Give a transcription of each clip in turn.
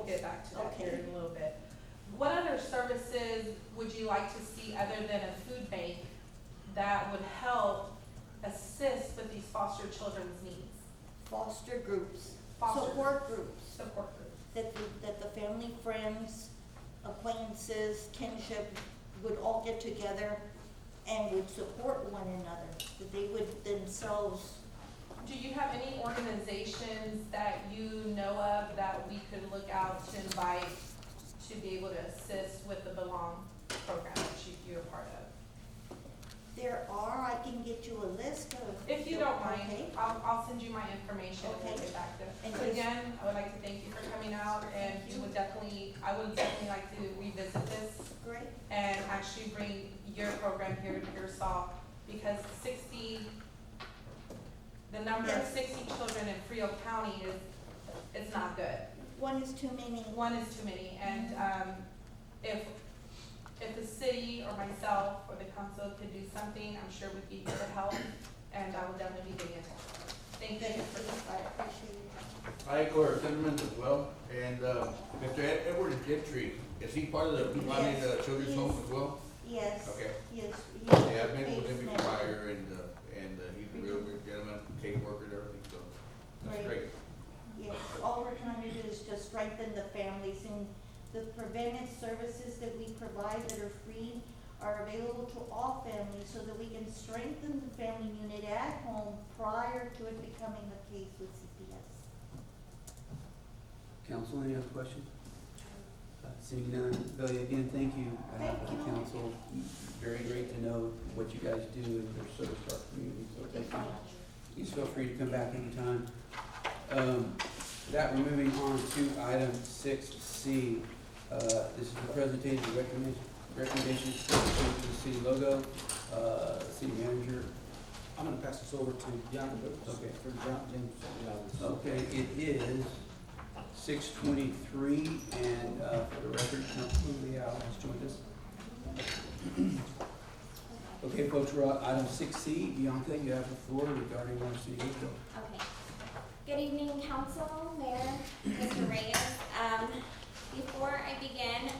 get back to that Okay. here in a little bit. What other services would you like to see other than a food bank that would help assist with these foster children's needs? Foster groups, Foster support groups, Support groups. that the family, friends, acquaintances, kinship would all get together and would support one another, that they would themselves. Do you have any organizations that you know of that we could look out to invite to be able to assist with the Belong program that you're a part of? There are, I can get you a list of. If you don't mind, Okay. I'll send you my information and we'll Okay. get back to And it. just- Again, I would like to thank you for coming out and Thank you. I would definitely like to revisit this Great, and actually bring your program here to Pearsall because the number of Yes. 60 children in Frio County is not good. one is too many. One is too many, and if the city or myself or the council could do something, I'm sure we'd be here to help, and I will definitely be getting in touch with you. Thank you. I appreciate it. I echo our sentiments as well, and, Mr. Edward Gentry, is he part of the Blue Yes, Children's he Home is. as well? Yes. Okay. Yes. Yeah, I've been with him Yes, before, ma'am. and he's a real good gentleman, case worker and everything, so, that's Great. great. Yes, all we're trying to do is to strengthen the families, and the preventive services that we provide that are free are available to all families so that we can strengthen the family unit at home prior to it becoming a case with CPS. Council, any other questions? Seeing none, Billy, again, thank you. On behalf of Thank the you. council, very great to know what you guys do and your service to our community, so thank you. Please feel free to come back anytime. That, we're moving on to item 6C. This is the presentation of recommendations for the city logo. City manager. I'm gonna pass this over to Bianca, but Okay. for James. Okay, it is 6:23, and for the record, Councilman Leal has joined us. Okay, folks, we're on item 6C. Bianca, you have the floor regarding our city logo. Okay. Good evening, council, mayor, Mr. Reyes. Before I begin,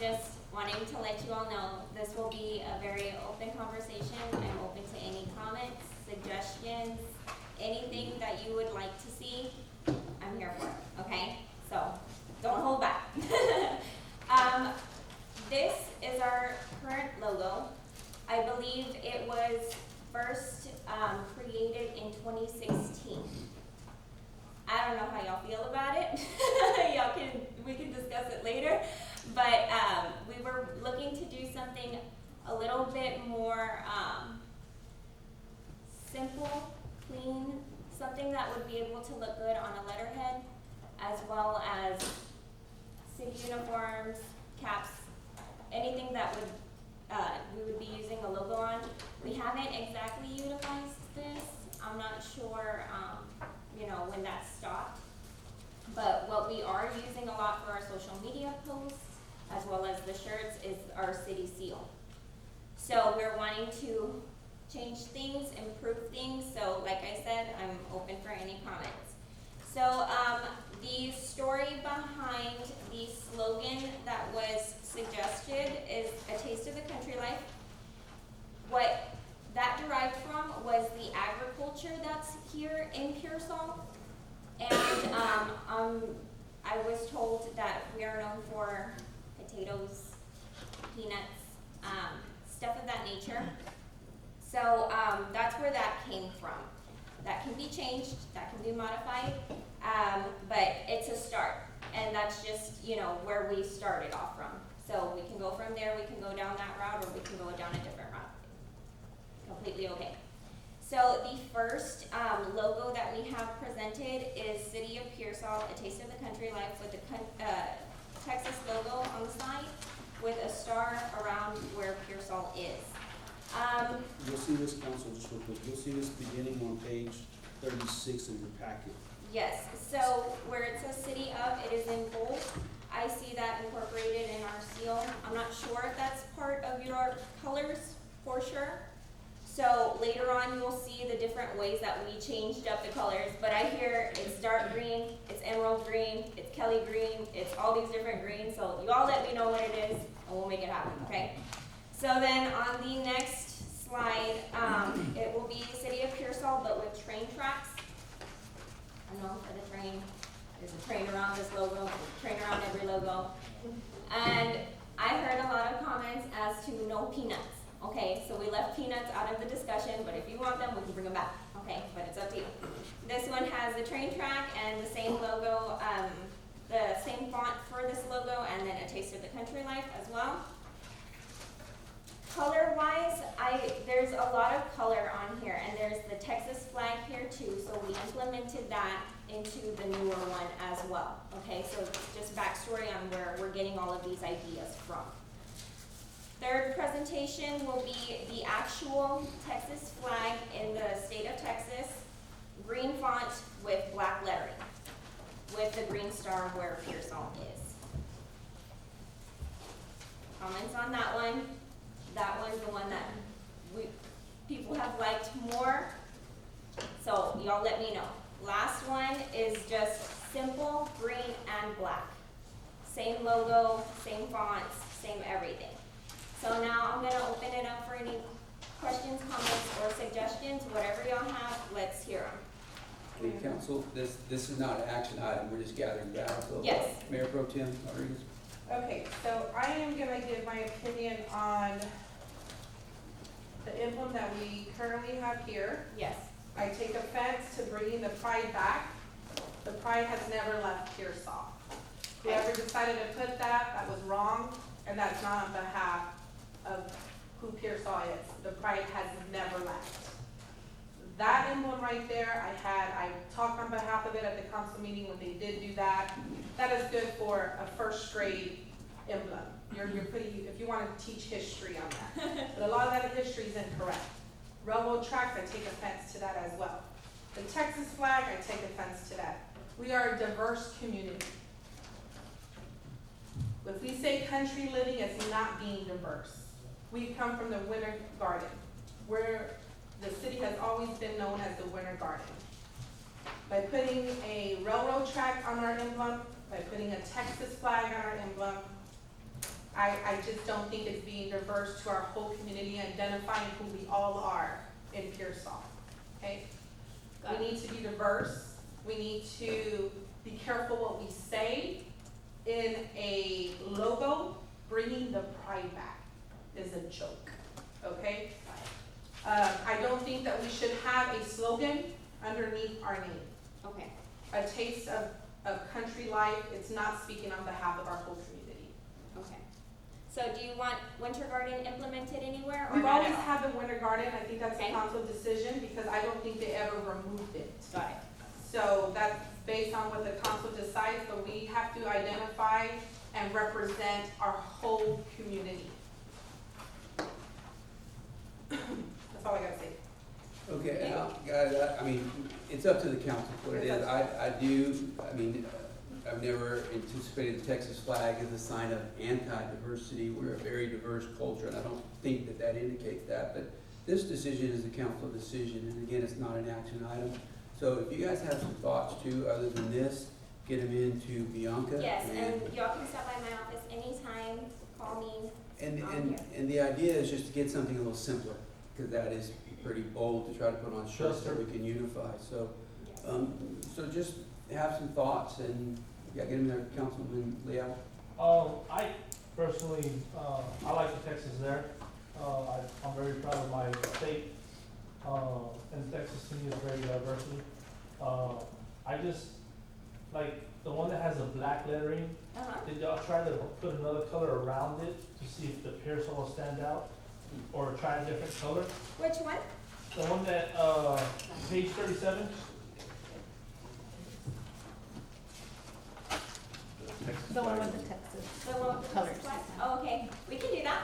just wanting to let you all know, this will be a very open conversation. I'm open to any comments, suggestions, anything that you would like to see, I'm here for it, okay? So, don't hold back. This is our current logo. I believe it was first created in 2016. I don't know how y'all feel about it. We can discuss it later. But we were looking to do something a little bit more simple, clean, something that would be able to look good on a letterhead, as well as city uniforms, caps, anything that would we would be using a logo on. We haven't exactly utilized this. I'm not sure, when that stopped. But what we are using a lot for our social media posts, as well as the shirts, is our city seal. So we're wanting to change things, improve things. So like I said, I'm open for any comments. So the story behind the slogan that was suggested is a taste of the country life. What that derived from was the agriculture that's here in Pearsall. And I was told that we are known for potatoes, peanuts, stuff of that nature. So that's where that came from. That can be changed, that can be modified, but it's a start. And that's just, where we started off from. So we can go from there, we can go down that route, or we can go down a different route. Completely okay. So the first logo that we have presented is City of Pearsall, a taste of the country life, with the Texas logo on the side with a star around where Pearsall is. You'll see this, council, just real quick, you'll see this beginning on page 36 of your packet. Yes, so where it says City of, it is in bold. I see that incorporated in our seal. I'm not sure if that's part of your colors, for sure. So later on, you'll see the different ways that we changed up the colors, but I hear it's dark green, it's emerald green, it's Kelly green, it's all these different greens, so you all let me know what it is, and we'll make it happen, okay? So then on the next slide, it will be City of Pearsall, but with train tracks. I know for the train, there's a train around this logo, there's a train around every logo. And I heard a lot of comments as to no peanuts. Okay, so we left peanuts out of the discussion, but if you want them, we can bring them back. Okay, but it's up to you. This one has the train track and the same logo, the same font for this logo, and then a taste of the country life as well. Color-wise, there's a lot of color on here, and there's the Texas flag here too, so we implemented that into the newer one as well. Okay, so just backstory on where we're getting all of these ideas from. Third presentation will be the actual Texas flag in the state of Texas, green font with black lettering, with the green star where Pearsall is. Comments on that one? That one's the one that people have liked more, so y'all let me know. Last one is just simple green and black. Same logo, same fonts, same everything. So now I'm gonna open it up for any questions, comments, or suggestions, whatever y'all have, let's hear them. Okay, council, this is not an action item, we're just gathering data, so. Yes. Mayor Pro Tem Rodriguez. Okay, so I am gonna give my opinion on the emblem that we currently have here. Yes. I take offense to bringing the pride back. The pride has never left Pearsall. Whoever decided to put that, that was wrong, and that's not on behalf of who Pearsall is. The pride has never left. That emblem right there, I talked on behalf of it at the council meeting when they did do that. That is good for a first grade emblem. You're pretty, if you want to teach history on that. But a lot of that history is incorrect. Railroad tracks, I take offense to that as well. The Texas flag, I take offense to that. We are a diverse community. If we say country living, it's not being diverse. We come from the Winter Garden, where the city has always been known as the Winter Garden. By putting a railroad track on our emblem, by putting a Texas flag on our emblem, I just don't think it's being diverse to our whole community and identifying who we all are in Pearsall, okay? We need to be diverse. We need to be careful what we say. In a logo, bringing the pride back is a joke, okay? I don't think that we should have a slogan underneath our name. Okay. A taste of country life, it's not speaking on behalf of our whole community. Okay. So do you want Winter Garden implemented anywhere or We've not always at all? had the Winter Garden, I think that's a Okay. council decision, because I don't think they ever removed it. Got it. So that's based on what the council decides, but we have to identify and represent our whole community. That's all I gotta say. Okay, and guys, I mean, it's up to the council what it is. I've never anticipated the Texas flag as a sign of anti-diversity. We're a very diverse culture, and I don't think that that indicates that. But this decision is a council decision, and again, it's not an action item. So if you guys have some thoughts too, other than this, get them into Bianca. Yes, and y'all can stop by my office anytime, call me. And the idea is just to get something a little simpler, because that is pretty bold to try to put on shirts that we can unify. So, Yes. so just have some thoughts and, yeah, get them there, Councilman Leal. I personally, I like the Texas there. I'm very proud of my state, and Texas to me is very diversity. I just, like, the one that has the black lettering, did y'all try to put another color around it to see if the Pearsall will stand out? Or try a different color? Which one? The one that, page 37? The one with the Texas. The one with the Colors. flag? Oh, okay, we can do that.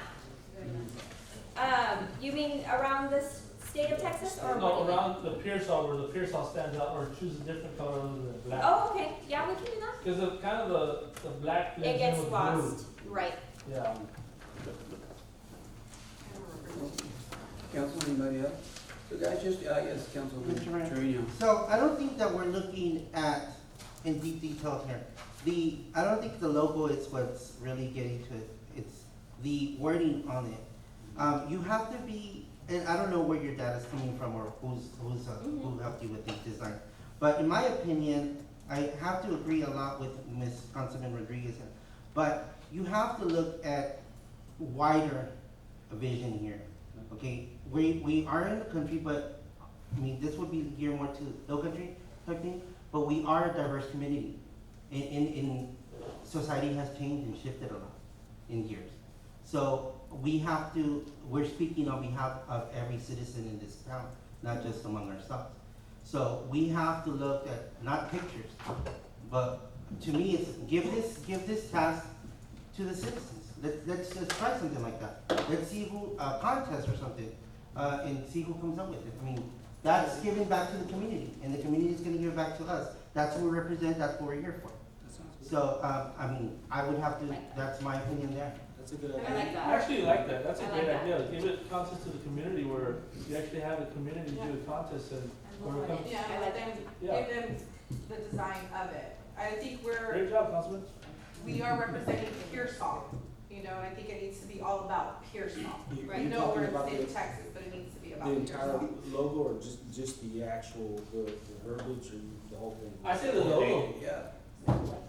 You mean around the state of Texas or what? No, around the Pearsall, where the Pearsall stands out, or choose a different color other than black. Oh, okay, yeah, we can do that. Cause the, kind of the black It blends in gets with lost, right. blue. Yeah. Council, anybody else? So guys, just, yes, Councilman Mr. Mayor. Trevino. So I don't think that we're looking at in deep detail here. I don't think the logo is what's really getting to it. It's the wording on it. You have to be, and I don't know where your data is coming from or who helped you with the design. But in my opinion, I have to agree a lot with Ms. Councilman Rodriguez. But you have to look at wider vision here, okay? We are in the country, but, I mean, this would be geared more to low country type thing, but we are a diverse community. In society has changed and shifted a lot in years. So we're speaking on behalf of every citizen in this town, not just among ourselves. So we have to look at, not pictures, but to me, it's give this task to the citizens. Let's just try something like that. Let's see who, contest or something, and see who comes up with it. I mean, that's giving back to the community, and the community is gonna give back to us. That's what we represent, that's what we're here for. That sounds good. So, I mean, I would have to, that's my opinion there. That's a good I idea. like I that. actually like that, that's a I great like idea, give it context to the community where you actually have the community do a contest and when it comes, Yeah, I and like let them, Yeah. give them the design of it. I think great job, Councilman. we are representing Pearsall, you know, and I think it needs to be all about Pearsall. You- Right. I You're know talking we're in the about state of the Texas, but it needs to be about entire Pearsall. logo or just the actual, the verbiage or the whole thing? I say the logo.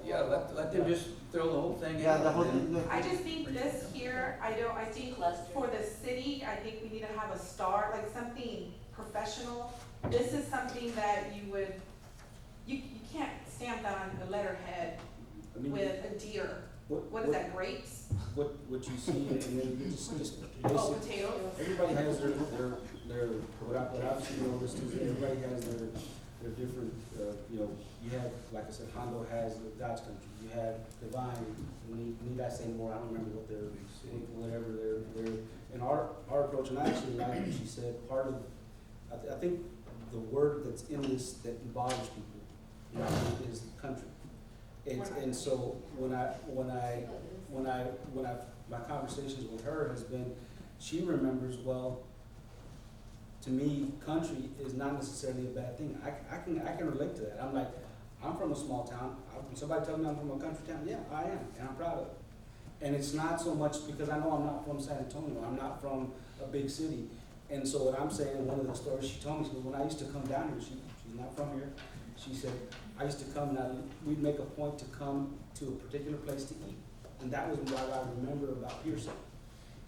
Yeah, let them just throw the whole thing Yeah, out. the whole and then- thing. I just think this here, I think for the city, I think we need to have a star, like something professional. This is something that you can't stamp that on the letterhead I mean, with a deer. What is that, grapes? What you see, and then you just Oh, basic, potatoes? everybody has their, what I've seen over this too, everybody has their different, you know, you have, like I said, Hondo has God's Country, you have Divine, need I say more, I don't remember what whatever they're, and our approach, and I actually like what she said, part of, I think the word that's in this that bothers people, you know, is country. And so my conversations with her has been, she remembers, well, to me, country is not necessarily a bad thing. I can relate to that. I'm like, I'm from a small town. Somebody tell me I'm from a country town, yeah, I am, and I'm proud of it. And it's not so much because I know I'm not from San Antonio, I'm not from a big city. And so what I'm saying, one of the stories she told me, she goes, when I used to come down here, she's not from here, she said, I used to come and we'd make a point to come to a particular place to eat. And that was what I remember about Pearsall.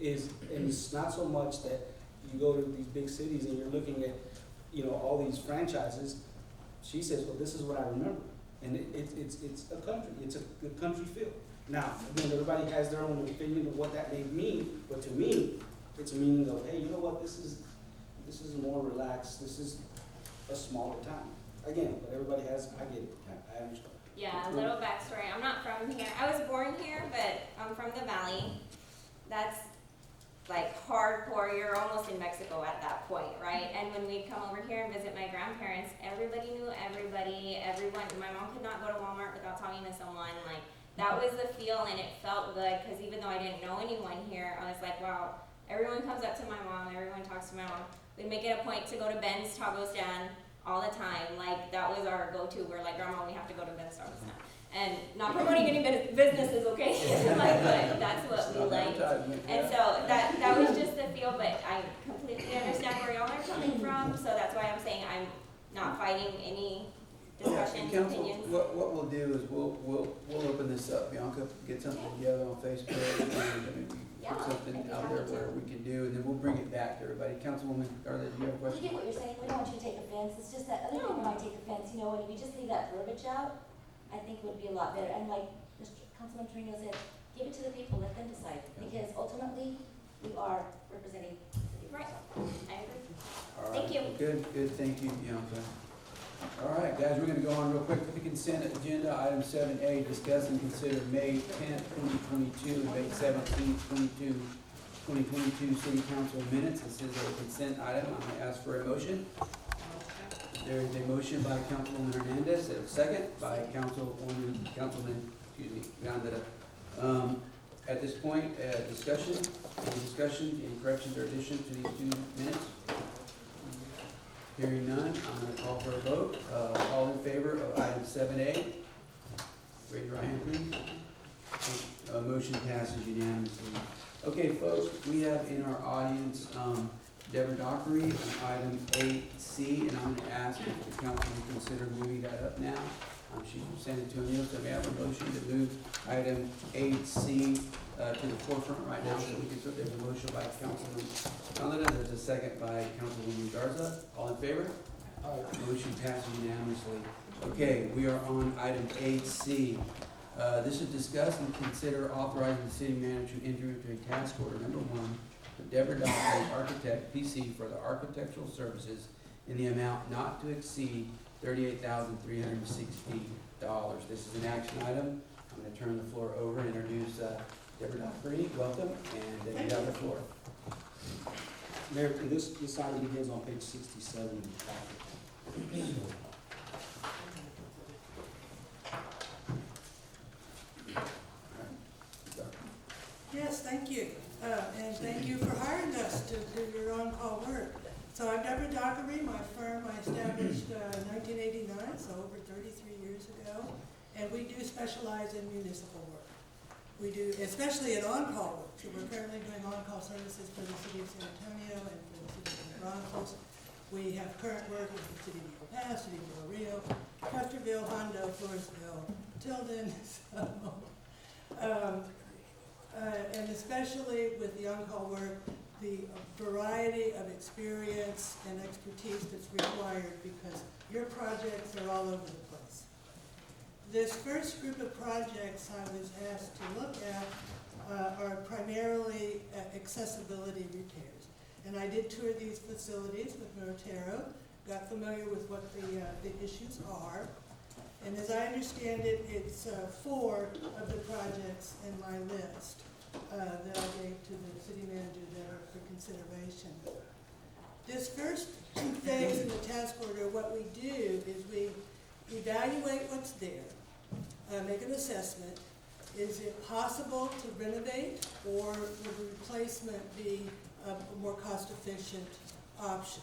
And it's not so much that you go to these big cities and you're looking at, you know, all these franchises. She says, well, this is what I remember. And it's a country, it's a country feel. Now, again, everybody has their own opinion of what that may mean, but to me, it's a meaning of, hey, you know what, this is more relaxed, this is a smaller town. Again, but everybody has, I get it, I understand. Yeah, a little backstory. I'm not from here. I was born here, but I'm from the valley. That's like hardcore. You're almost in Mexico at that point, right? And when we'd come over here and visit my grandparents, everybody knew everybody, everyone. My mom could not go to Walmart without talking to someone. Like, that was the feel, and it felt good, because even though I didn't know anyone here, I was like, wow, everyone comes up to my mom, everyone talks to my mom. We'd make it a point to go to Ben's Taco Stand all the time. Like, that was our go-to. We're like, Grandma, we have to go to Ben's Taco Stand. And not promoting any businesses, okay? Like, but that's what we like. And so that was just the feel, but I completely understand where y'all are coming from, so that's why I'm saying I'm not fighting any discussions, Council, opinions. what we'll do is we'll open this up, Bianca, get something together on Facebook, and maybe Yeah, put something I'd be out happy there to. where we can do, and then we'll bring it back to everybody. Councilwoman Garland, do you have a We question? get what you're saying, we don't want you to take offense, it's just that other people might take offense, you know, and if you just leave that verbiage out, I think it would be a lot better, and like Mr. Councilman Trino said, give it to the people, let them decide, because ultimately, we are representing the people. Right. I agree. All Thank right. you. Good, thank you, Bianca. All right, guys, we're gonna go on real quick to the consent agenda. Item 7A, discuss and consider May 10th, 2022, and May 17th, 2022 City Council minutes. This is a consent item. I'm gonna ask for a motion. There is a motion by Councilwoman Hernandez, a second by Councilman Gandara. At this point, discussion, any corrections or additions to these two minutes? Hearing none, I'm gonna call for a vote. All in favor of item 7A, Raise your right hand, please. Motion passes unanimously. Okay, folks, we have in our audience, Deborah Dockery on item 8C, and I'm gonna ask if the council will consider moving that up now. She sent it to me, so may I have a motion to move item 8C to the forefront right now, so we can, so there's a motion by Councilman Gondeta, there's a second by Councilwoman Garza. All in favor? Motion passes unanimously. Okay, we are on item 8C. This is discuss and consider authorizing the city manager to enter into a task order number 1 with Deborah Dockery, architect, PC, for the architectural services in the amount not to exceed $38,360. This is an action item. I'm going to turn the floor over and introduce Deborah Dockery. Welcome, and you have the floor. Mayor, this item begins on page 67 of the packet. Yes, thank you. And thank you for hiring us to do your on-call work. So I'm Deborah Dockery. My firm I established in 1989, so over 33 years ago. And we do specialize in municipal work. We do, especially in on-call work. So we're currently doing on-call services for the city of San Antonio and for the city of Los Broncos. We have current work in the city of Eagle Pass, city of Del Rio, Custerville, Hondo, Floresville, Tilden. And especially with the on-call work, the variety of experience and expertise that's required because your projects are all over the place. This first group of projects I was asked to look at are primarily accessibility repairs. And I did tour these facilities with Rotero, got familiar with what the issues are. And as I understand it, it's 4 of the projects in my list that I gave to the city manager that are for consideration. This first phase in the task order, what we do is we evaluate what's there, make an assessment. Is it possible to renovate, or would the replacement be a more cost-efficient option?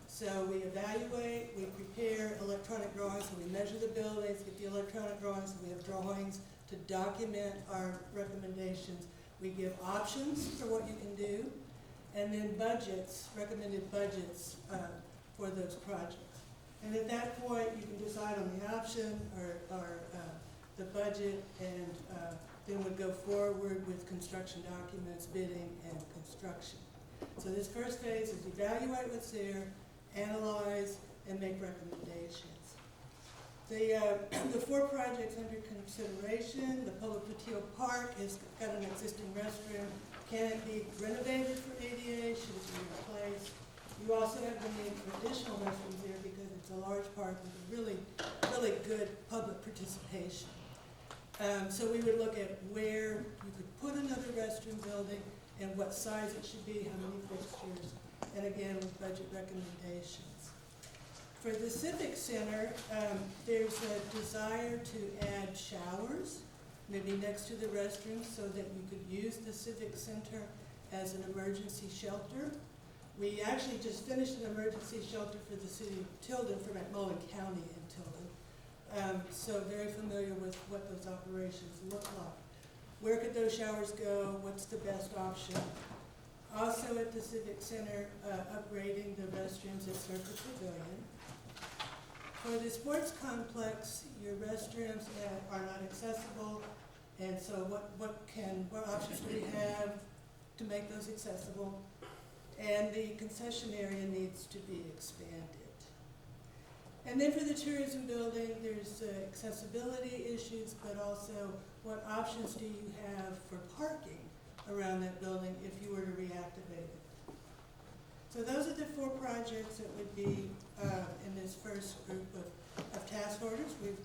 So we evaluate, we prepare electronic drawings, so we measure the buildings, get the electronic drawings, so we have drawings to document our recommendations. We give options for what you can do, and then budgets, recommended budgets for those projects. And at that point, you can decide on the option or the budget, and then we'd go forward with construction documents, bidding, and construction. So this first phase is evaluate what's there, analyze, and make recommendations. The 4 projects under consideration, the Polo Patio Park has got an existing restroom. Can it be renovated for ADA? Should it be replaced? You also have the need for additional restrooms there because it's a large park with a really, really good public participation. So we would look at where you could put another restroom building and what size it should be, how many fixtures, and again with budget recommendations. For the Civic Center, there's a desire to add showers, maybe next to the restrooms, so that you could use the Civic Center as an emergency shelter. We actually just finished an emergency shelter for the city of Tilden, for McMullen County in Tilden. So very familiar with what those operations look like. Where could those showers go? What's the best option? Also at the Civic Center, upgrading the restrooms at Circus Pavilion. For the sports complex, your restrooms are not accessible, and so what options do we have to make those accessible? And the concession area needs to be expanded. And then for the tourism building, there's accessibility issues, but also what options do you have for parking around that building if you were to reactivate it? So those are the 4 projects that would be in this first group of task orders. We're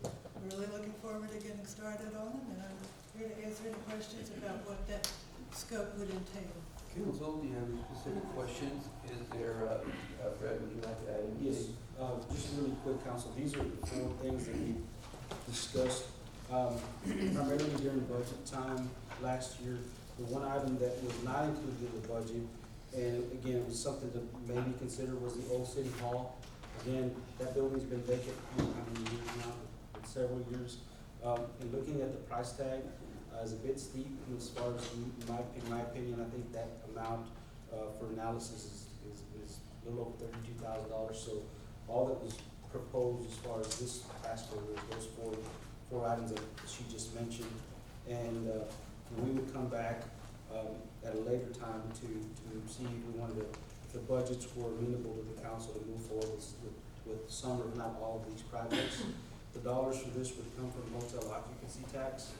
really looking forward to getting started on them, and I'm here to answer any questions about what that scope would entail. Council, do you have any specific questions? Is there, Fred, would you like to add anything? Yes, just really quick, council, these are the 4 things that we discussed primarily during budget time last year. The one item that was not included in the budget, and again, it was something to maybe consider, was the old city hall. Again, that building's been vacant, how many years now? Several years. And looking at the price tag, is a bit steep as far as, in my opinion, I think that amount, for analysis is a little over $32,000. So all that was proposed as far as this task order is those four items that she just mentioned. And, we would come back, at a later time to see if we wanted to, if the budgets were amenable to the council to move forward with some or not all of these projects. The dollars for this would come from hotel occupancy tax,